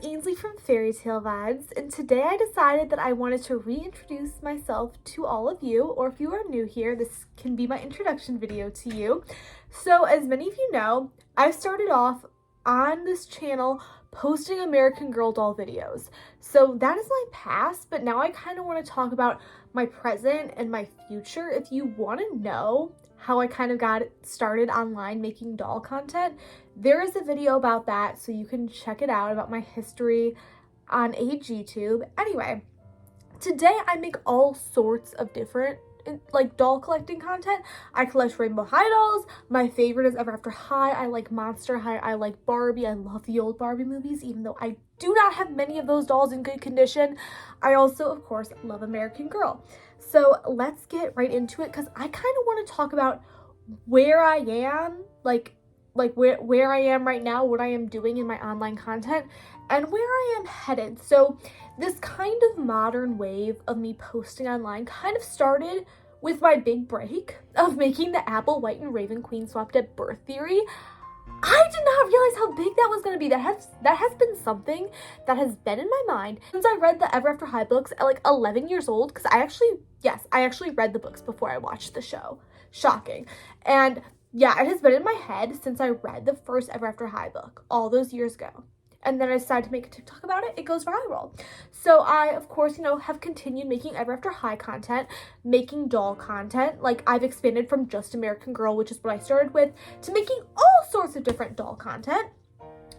Ainsley from Fairy Tale Vibes, and today I decided that I wanted to reintroduce myself to all of you, or if you are new here, this can be my introduction video to you. So, as many of you know, I started off on this channel posting American Girl doll videos. So that is my past, but now I kind of want to talk about my present and my future. If you want to know how I kind of got started online making doll content, there is a video about that, so you can check it out, about my history on AGTube. Anyway, today I make all sorts of different like doll collecting content. I collect Rainbow High dolls. My favorite is Ever After High. I like Monster High. I like Barbie. I love the old Barbie movies, even though I do not have many of those dolls in good condition. I also, of course, love American Girl. So let's get right into it, because I kind of want to talk about where I am, like where I am right now, what I am doing in my online content, and where I am headed. So this kind of modern wave of me posting online kind of started with my big break of making the Apple White and Raven Queen Swapped at Birth theory. I did not realize how big that was going to be. That has been something that has been in my mind since I read the Ever After High books at like 11 years old, because I actually read the books before I watched the show. Shocking. And yeah, it has been in my head since I read the first Ever After High book all those years ago. And then I decided to make a TikTok about it. It goes viral. So I, of course, have continued making Ever After High content, making doll content. Like, I've expanded from just American Girl, which is what I started with, to making all sorts of different doll content.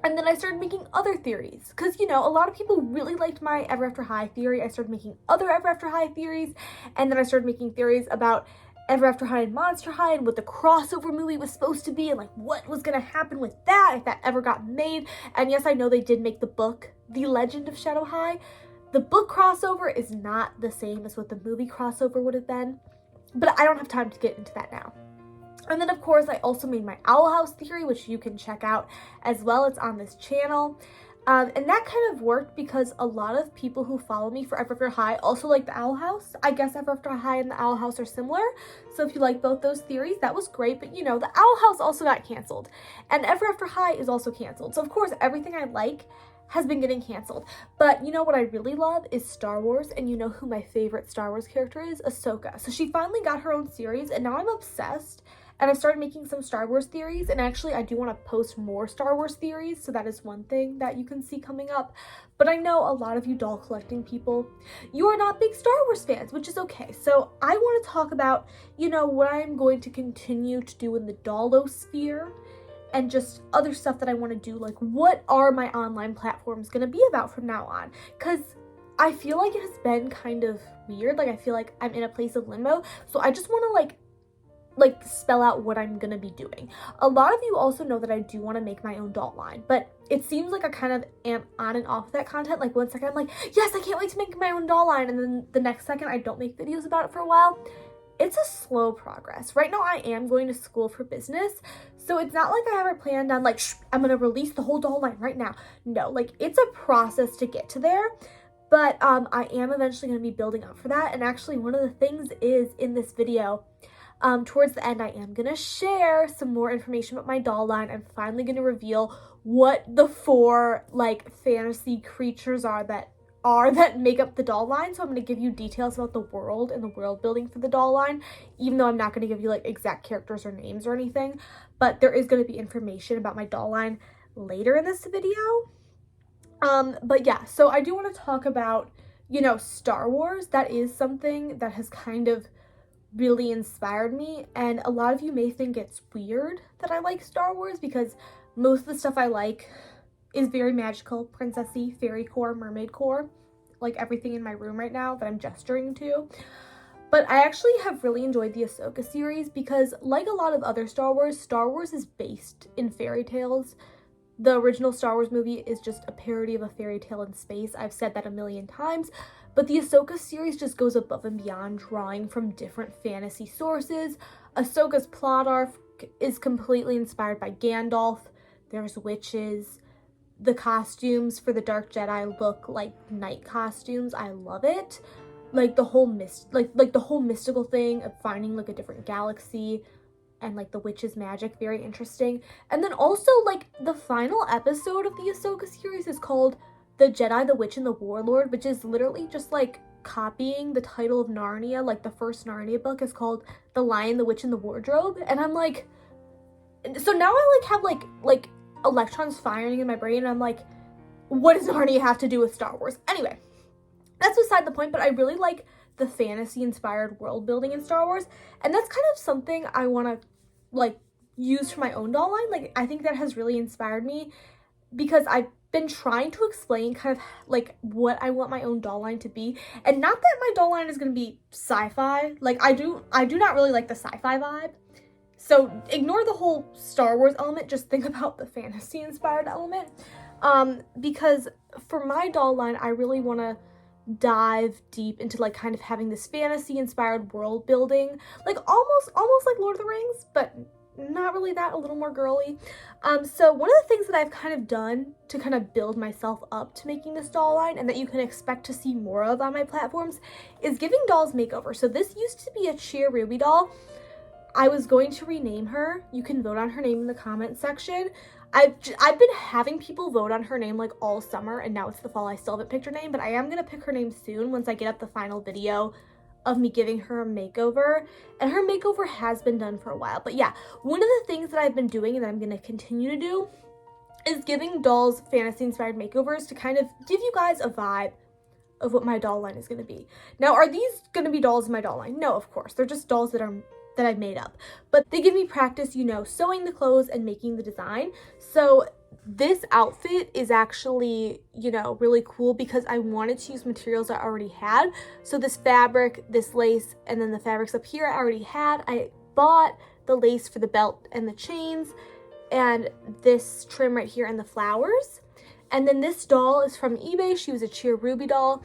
And then I started making other theories, because, a lot of people really liked my Ever After High theory. I started making other Ever After High theories, and then I started making theories about Ever After High and Monster High, and what the crossover movie was supposed to be, and like what was gonna happen with that, if that ever got made. And yes, I know they did make the book, The Legend of Shadow High. The book crossover is not the same as what the movie crossover would have been, but I don't have time to get into that now. And then, of course, I also made my Owl House theory, which you can check out as well. It's on this channel. And that kind of worked because a lot of people who follow me for Ever After High also like the Owl House. I guess Ever After High and the Owl House are similar. So if you like both those theories, that was great. But, the Owl House also got canceled. And Ever After High is also canceled. So, of course, everything I like has been getting canceled. But what I really love is Star Wars. And you know who my favorite Star Wars character is? Ahsoka. So she finally got her own series, and now I'm obsessed. And I've started making some Star Wars theories, and actually I do want to post more Star Wars theories, so that is one thing that you can see coming up. But I know a lot of you doll collecting people, you are not big Star Wars fans, which is okay. So I want to talk about, what I'm going to continue to do in the Dollosphere, and just other stuff that I want to do, like what are my online platforms going to be about from now on? Because I feel like it has been kind of weird, like I feel like I'm in a place of limbo, so I just want to like spell out what I'm gonna be doing. A lot of you also know that I do want to make my own doll line, but it seems like I kind of am on and off that content. Like, one second I'm like, yes, I can't wait to make my own doll line, and then the next second I don't make videos about it for a while. It's a slow progress. Right now I am going to school for business, so it's not like I have it planned on like, I'm gonna release the whole doll line right now. No, like, it's a process to get to there. But I am eventually going to be building up for that. And actually, one of the things is in this video, towards the end, I am going to share some more information about my doll line. I'm finally going to reveal what the 4 like fantasy creatures are that make up the doll line. So I'm going to give you details about the world and the world building for the doll line, even though I'm not going to give you like exact characters or names or anything. But there is going to be information about my doll line later in this video. But yeah, so I do want to talk about, Star Wars. That is something that has kind of really inspired me, and a lot of you may think it's weird that I like Star Wars, because most of the stuff I like is very magical, princessy, fairy core, mermaid core, like everything in my room right now that I'm gesturing to. But I actually have really enjoyed the Ahsoka series, because like a lot of other Star Wars is based in fairy tales. The original Star Wars movie is just a parody of a fairy tale in space. I've said that a million times. But the Ahsoka series just goes above and beyond, drawing from different fantasy sources. Ahsoka's plot arc is completely inspired by Gandalf. There's witches. The costumes for the Dark Jedi look like night costumes. I love it. Like the whole the whole mystical thing of finding like a different galaxy, and like the witch's magic, very interesting. And then also like the final episode of the Ahsoka series is called The Jedi, the Witch, and the Warlord, which is literally just like copying the title of Narnia. Like the first Narnia book is called The Lion, the Witch, and the Wardrobe. And I'm like, so now I like have like electrons firing in my brain, and I'm like, what does Narnia have to do with Star Wars? Anyway, that's beside the point, but I really like the fantasy inspired world building in Star Wars, and that's kind of something I want to like use for my own doll line. Like I think that has really inspired me because I've been trying to explain kind of like what I want my own doll line to be, and not that my doll line is going to be sci-fi. Like I do not really like the sci-fi vibe. So ignore the whole Star Wars element, just think about the fantasy inspired element. Because for my doll line, I really want to dive deep into like kind of having this fantasy inspired world building, like almost like Lord of the Rings, but not really that, a little more girly. So one of the things that I've kind of done to kind of build myself up to making this doll line, and that you can expect to see more of on my platforms, is giving dolls makeover. So this used to be a Chia Ruby doll. I was going to rename her. You can vote on her name in the comment section. I've been having people vote on her name like all summer, and now it's the fall. I still haven't picked her name, but I am going to pick her name soon once I get up the final video of me giving her a makeover. And her makeover has been done for a while. But yeah, one of the things that I've been doing and that I'm going to continue to do is giving dolls fantasy inspired makeovers to kind of give you guys a vibe of what my doll line is going to be. Now, are these going to be dolls in my doll line? No, of course. They're just dolls that I've made up, but they give me practice, you know, sewing the clothes and making the design. So this outfit is actually, you know, really cool because I wanted to use materials I already had. So this fabric, this lace, and then the fabrics up here I already had. I bought the lace for the belt and the chains, and this trim right here and the flowers. And then this doll is from eBay. She was a Chia Ruby doll,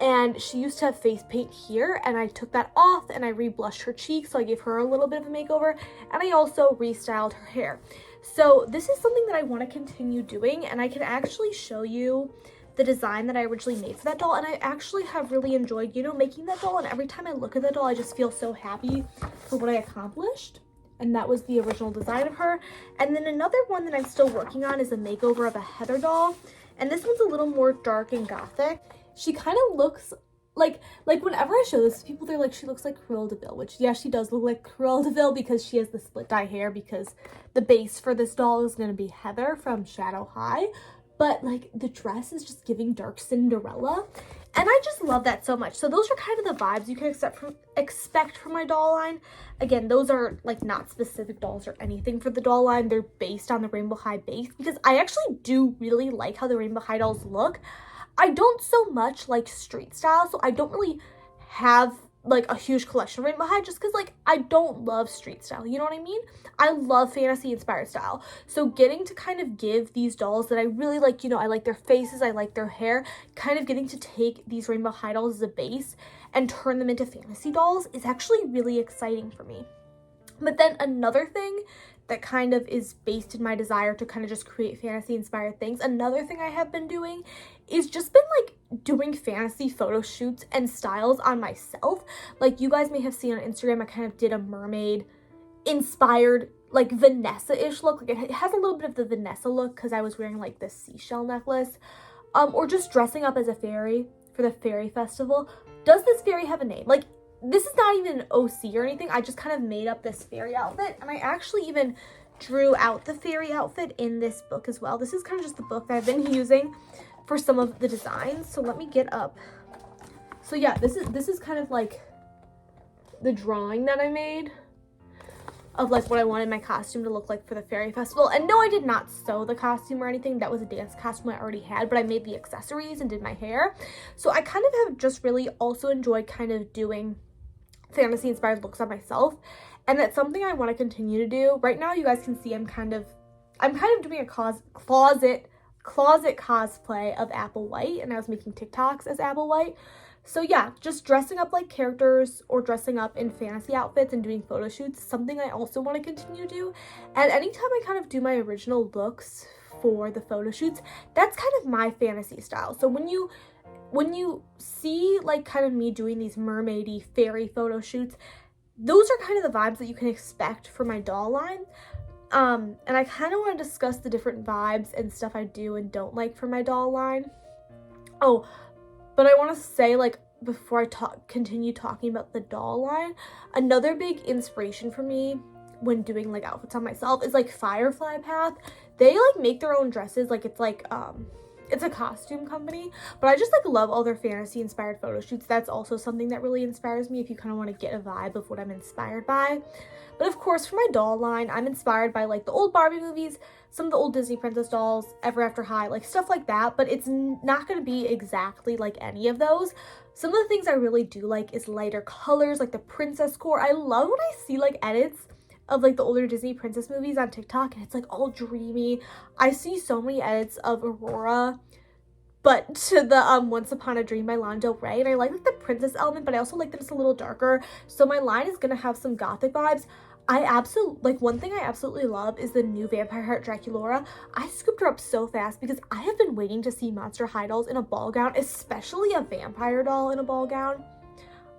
and she used to have face paint here, and I took that off and I re-blushed her cheeks, so I gave her a little bit of a makeover, and I also restyled her hair. So this is something that I want to continue doing, and I can actually show you the design that I originally made for that doll, and I actually have really enjoyed, you know, making that doll, and every time I look at that doll, I just feel so happy for what I accomplished. And that was the original design of her. And then another one that I'm still working on is a makeover of a Heather doll, and this one's a little more dark and gothic. She kind of looks like whenever I show this to people, they're like, she looks like Cruella de Vil, which yeah, she does look like Cruella de Vil because she has the split dye hair, because the base for this doll is going to be Heather from Shadow High. But like the dress is just giving dark Cinderella, and I just love that so much. So those are kind of the vibes you can expect from my doll line. Again, those are like not specific dolls or anything for the doll line. They're based on the Rainbow High base because I actually do really like how the Rainbow High dolls look. I don't so much like street style, so I don't really have like a huge collection of Rainbow High just because like I don't love street style, you know what I mean? I love fantasy inspired style. So getting to kind of give these dolls that I really like, you know, I like their faces, I like their hair, kind of getting to take these Rainbow High dolls as a base and turn them into fantasy dolls is actually really exciting for me. But then another thing that kind of is based in my desire to kind of just create fantasy inspired things, another thing I have been doing is just been like doing fantasy photo shoots and styles on myself. Like you guys may have seen on Instagram, I kind of did a mermaid inspired like Vanessa-ish look. Like it has a little bit of the Vanessa look because I was wearing like this seashell necklace, or just dressing up as a fairy for the fairy festival. Does this fairy have a name? Like this is not even an OC or anything. I just kind of made up this fairy outfit, and I actually even drew out the fairy outfit in this book as well. This is kind of just the book that I've been using for some of the designs. So let me get up. So yeah, this is kind of like the drawing that I made of like what I wanted my costume to look like for the fairy festival. And no, I did not sew the costume or anything. That was a dance costume I already had, but I made the accessories and did my hair. So I kind of have just really also enjoyed kind of doing fantasy inspired looks on myself, and that's something I want to continue to do. Right now you guys can see I'm kind of doing a closet cosplay of Apple White, and I was making TikToks as Apple White. So yeah, just dressing up like characters or dressing up in fantasy outfits and doing photo shoots, something I also want to continue to do. And anytime I kind of do my original looks for the photo shoots, that's kind of my fantasy style. So when you see like kind of me doing these mermaidy fairy photo shoots, those are kind of the vibes that you can expect for my doll line. And I kind of want to discuss the different vibes and stuff I do and don't like for my doll line. Oh, but I want to say, like, before I continue talking about the doll line, another big inspiration for me when doing like outfits on myself is like Firefly Path. They like make their own dresses, like it's a costume company, but I just like love all their fantasy inspired photo shoots. That's also something that really inspires me if you kind of want to get a vibe of what I'm inspired by. But of course, for my doll line, I'm inspired by like the old Barbie movies, some of the old Disney princess dolls, Ever After High, like stuff like that, but it's not going to be exactly like any of those. Some of the things I really do like is lighter colors, like the princess core. I love when I see like edits of like the older Disney princess movies on TikTok and it's like all dreamy. I see so many edits of Aurora, but to the Once Upon a Dream by Lana Del Rey, and I like the princess element, but I also like that it's a little darker. So my line is gonna have some gothic vibes. One thing I absolutely love is the new Vampire Heart Draculaura. I scooped her up so fast because I have been waiting to see Monster High dolls in a ball gown, especially a vampire doll in a ball gown.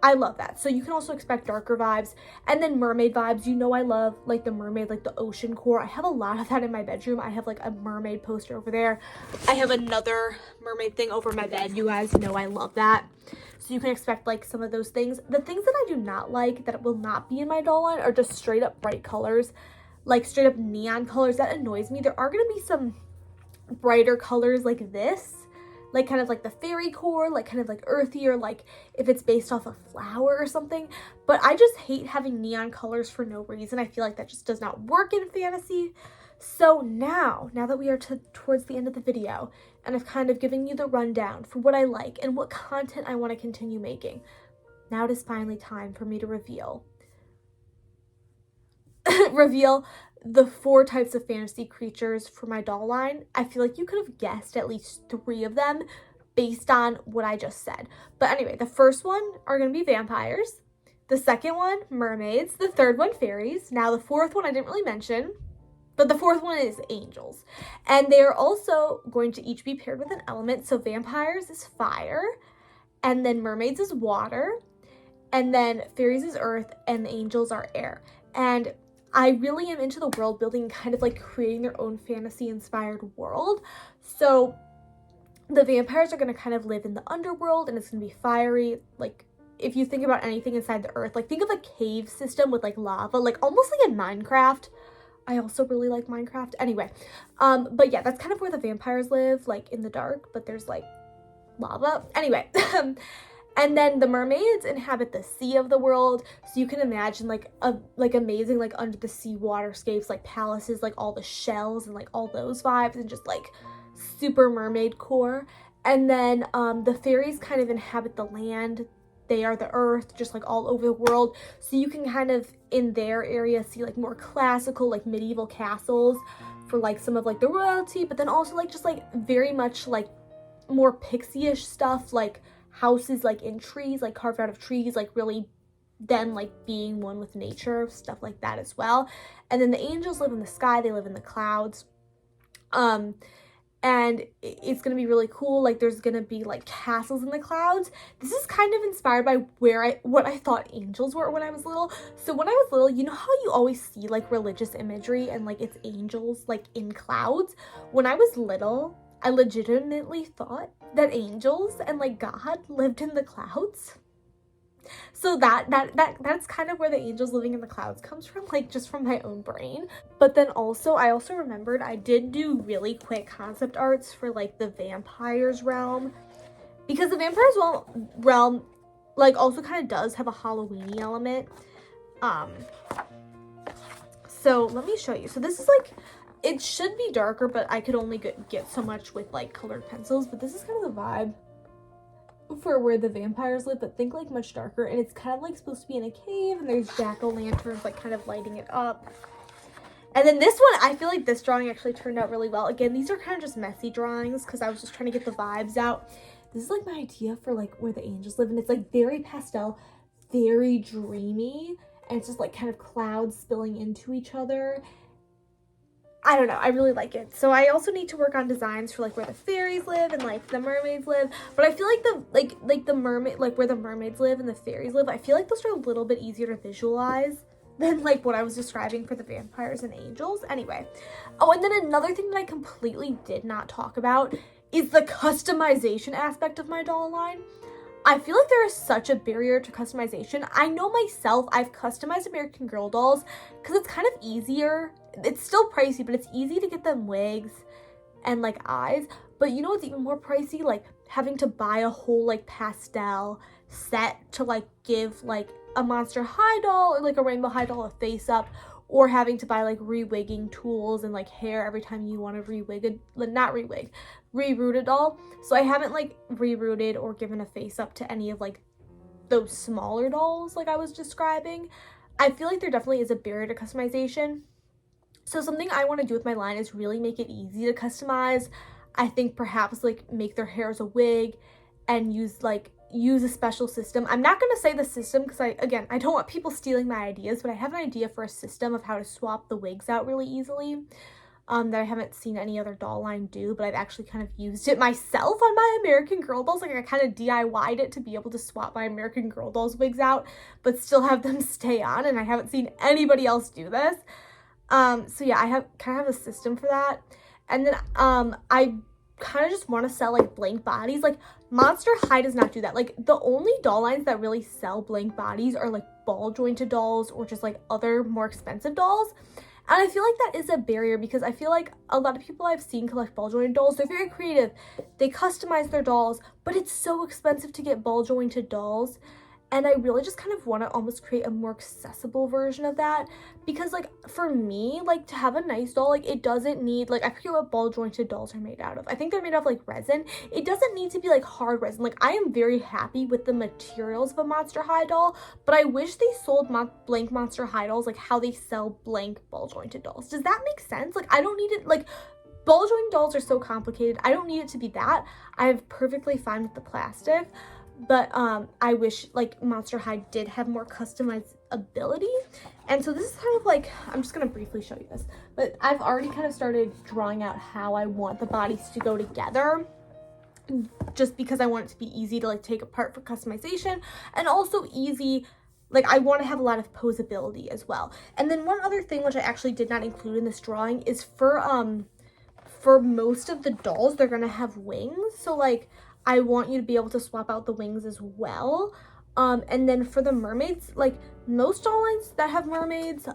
I love that. So you can also expect darker vibes. And then mermaid vibes. You know I love like the mermaid, like the ocean core. I have a lot of that in my bedroom. I have like a mermaid poster over there. I have another mermaid thing over my bed. You guys know I love that. So you can expect like some of those things. The things that I do not like that will not be in my doll line are just straight up bright colors. Like straight up neon colors. That annoys me. There are going to be some brighter colors like this. Like kind of like the fairy core, like kind of like earthier, like if it's based off a flower or something. But I just hate having neon colors for no reason. I feel like that just does not work in fantasy. So now that we are towards the end of the video, and I've kind of given you the rundown for what I like and what content I want to continue making, now it is finally time for me to reveal the 4 types of fantasy creatures for my doll line. I feel like you could have guessed at least 3 of them based on what I just said. But anyway, the first one are going to be vampires. The second one, mermaids. The third one, fairies. Now the fourth one I didn't really mention, but the fourth one is angels. And they are also going to each be paired with an element. So vampires is fire, and then mermaids is water, and then fairies is earth, and the angels are air. And I really am into the world building, kind of like creating their own fantasy inspired world. So the vampires are going to kind of live in the underworld, and it's going to be fiery. Like if you think about anything inside the earth, like think of a cave system with like lava, like almost like in Minecraft. I also really like Minecraft. Anyway, but yeah, that's kind of where the vampires live, like in the dark, but there's like lava. Anyway, and then the mermaids inhabit the sea of the world. So you can imagine like amazing like under the sea waterscapes, like palaces, like all the shells and like all those vibes, and just like super mermaid core. And then the fairies kind of inhabit the land. They are the earth, just like all over the world. So you can kind of in their area see like more classical, like medieval castles for like some of like the royalty, but then also like just like very much like more pixie-ish stuff, like houses like in trees, like carved out of trees, like really then like being one with nature, stuff like that as well. And then the angels live in the sky, they live in the clouds. And it's gonna be really cool. Like there's gonna be like castles in the clouds. This is kind of inspired by what I thought angels were when I was little. So when I was little, you know how you always see like religious imagery and like it's angels like in clouds? When I was little, I legitimately thought that angels and like God lived in the clouds. So that's kind of where the angels living in the clouds comes from, like just from my own brain. But then also I also remembered I did do really quick concept arts for like the vampires realm, because the vampires realm like also kind of does have a Halloweeny element. So let me show you. So this is like, it should be darker, but I could only get so much with like colored pencils, but this is kind of the vibe for where the vampires live, but think like much darker. And it's kind of like supposed to be in a cave, and there's jack-o'-lanterns like kind of lighting it up. And then this one, I feel like this drawing actually turned out really well. Again, these are kind of just messy drawings because I was just trying to get the vibes out. This is like my idea for like where the angels live, and it's like very pastel, very dreamy, and it's just like kind of clouds spilling into each other. I don't know, I really like it. So I also need to work on designs for like where the fairies live and like the mermaids live. But I feel like the mermaid, like where the mermaids live and the fairies live, I feel like those are a little bit easier to visualize than like what I was describing for the vampires and angels. Anyway. Oh, and then another thing that I completely did not talk about is the customization aspect of my doll line. I feel like there is such a barrier to customization. I know myself, I've customized American Girl dolls because it's kind of easier. It's still pricey, but it's easy to get them wigs and like eyes. But you know what's even more pricey? Like having to buy a whole like pastel set to like give like a Monster High doll or like a Rainbow High doll a face up, or having to buy like re-wigging tools and like hair every time you want to reroot a doll. So I haven't like rerooted or given a face up to any of like those smaller dolls like I was describing. I feel like there definitely is a barrier to customization. So something I want to do with my line is really make it easy to customize. I think perhaps like make their hair as a wig and use a special system. I'm not going to say the system because I don't want people stealing my ideas, but I have an idea for a system of how to swap the wigs out really easily that I haven't seen any other doll line do, but I've actually kind of used it myself on my American Girl dolls. Like I kind of DIY'd it to be able to swap my American Girl dolls wigs out, but still have them stay on, and I haven't seen anybody else do this. So yeah, I have a system for that. And then I kind of just want to sell like blank bodies. Like Monster High does not do that. Like the only doll lines that really sell blank bodies are like ball jointed dolls or just like other more expensive dolls. And I feel like that is a barrier because I feel like a lot of people I've seen collect ball jointed dolls, they're very creative. They customize their dolls, but it's so expensive to get ball jointed dolls. And I really just kind of want to almost create a more accessible version of that, because like for me, like to have a nice doll, like it doesn't need, like I forget what ball jointed dolls are made out of. I think they're made of like resin. It doesn't need to be like hard resin. Like I am very happy with the materials of a Monster High doll, but I wish they sold blank Monster High dolls like how they sell blank ball jointed dolls. Does that make sense? Like I don't need it, like ball jointed dolls are so complicated. I don't need it to be that. I'm perfectly fine with the plastic. But I wish like Monster High did have more customizability. And so this is kind of like, I'm just going to briefly show you this. But I've already kind of started drawing out how I want the bodies to go together, just because I want it to be easy to like take apart for customization, and also easy, like I want to have a lot of posability as well. And then one other thing which I actually did not include in this drawing is for most of the dolls, they're going to have wings. So like I want you to be able to swap out the wings as well. And then for the mermaids, like most doll lines that have mermaids,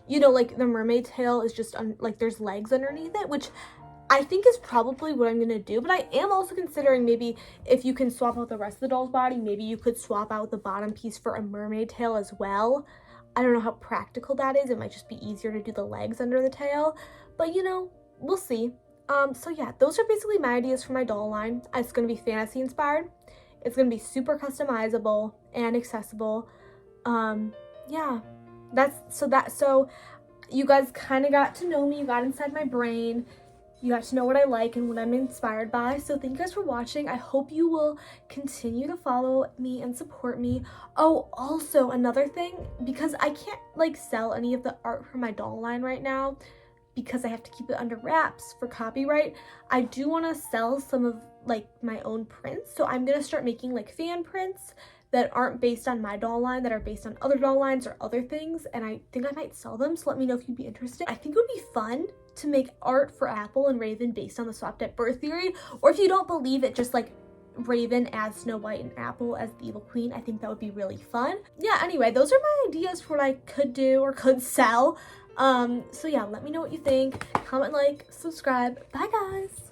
you know, like the mermaid tail is just like there's legs underneath it, which I think is probably what I'm going to do. But I am also considering maybe if you can swap out the rest of the doll's body, maybe you could swap out the bottom piece for a mermaid tail as well. I don't know how practical that is. It might just be easier to do the legs under the tail, but you know, we'll see. So yeah, those are basically my ideas for my doll line. It's going to be fantasy inspired. It's going to be super customizable and accessible. Yeah, so you guys kind of got to know me. You got inside my brain. You got to know what I like and what I'm inspired by. So thank you guys for watching. I hope you will continue to follow me and support me. Oh, also another thing, because I can't like sell any of the art for my doll line right now, because I have to keep it under wraps for copyright, I do want to sell some of like my own prints. So I'm going to start making like fan prints that aren't based on my doll line, that are based on other doll lines or other things. And I think I might sell them. So let me know if you'd be interested. I think it would be fun to make art for Apple and Raven based on the swapped at birth theory. Or if you don't believe it, just like Raven as Snow White and Apple as the evil queen. I think that would be really fun. Yeah, anyway, those are my ideas for what I could do or could sell. So yeah, let me know what you think. Comment, like, subscribe. Bye guys.